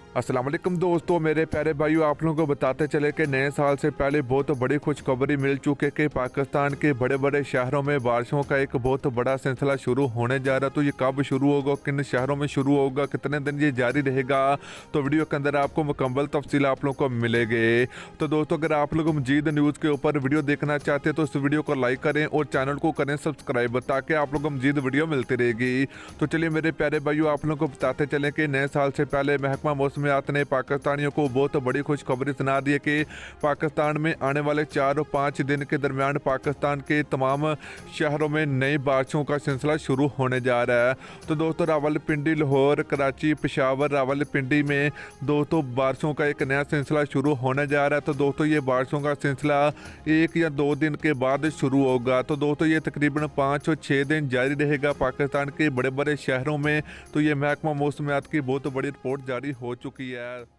अस्सलाम वालेकुम दोस्तों, मेरे प्यारे भाइयों, आप लोगों को बताते चले कि नए साल से पहले बहुत बड़ी खुशखबरी मिल चुकी है कि पाकिस्तान के बड़े बड़े शहरों में बारिशों का एक बहुत बड़ा सिलसिला शुरू होने जा रहा है। तो ये कब शुरू होगा, किन शहरों में शुरू होगा, कितने दिन ये जारी रहेगा, तो वीडियो के अंदर आपको मुकम्मल तफसील आप लोगों को मिलेगी। तो दोस्तों, अगर आप लोग मजीद न्यूज़ के ऊपर वीडियो देखना चाहते हैं तो इस वीडियो को लाइक करें और चैनल को करें सब्सक्राइब, ताकि आप लोगों को मजीद वीडियो मिलती रहेगी। तो चलिए मेरे प्यारे भाइयों, आप लोगों को बताते चलें कि नए साल से पहले महकमा मौसमियात ने पाकिस्तानियों को बहुत बड़ी खुशखबरी सुना दी है कि पाकिस्तान में आने वाले 4 और 5 दिन के दरमियान पाकिस्तान के तमाम शहरों में नई बारिशों का सिलसिला शुरू होने जा रहा है। तो दोस्तों, रावलपिंडी, लाहौर, कराची, पेशावर, रावलपिंडी में दोस्तों बारिशों का एक नया सिलसिला शुरू होने जा रहा है। तो दोस्तों, ये बारिशों का सिलसिला 1 या 2 दिन के बाद शुरू होगा। तो दोस्तों, ये तकरीबन 5 और 6 दिन जारी रहेगा पाकिस्तान के बड़े बड़े शहरों में। तो ये महकमा मौसमियात की बहुत बड़ी रिपोर्ट जारी हो चुकी है।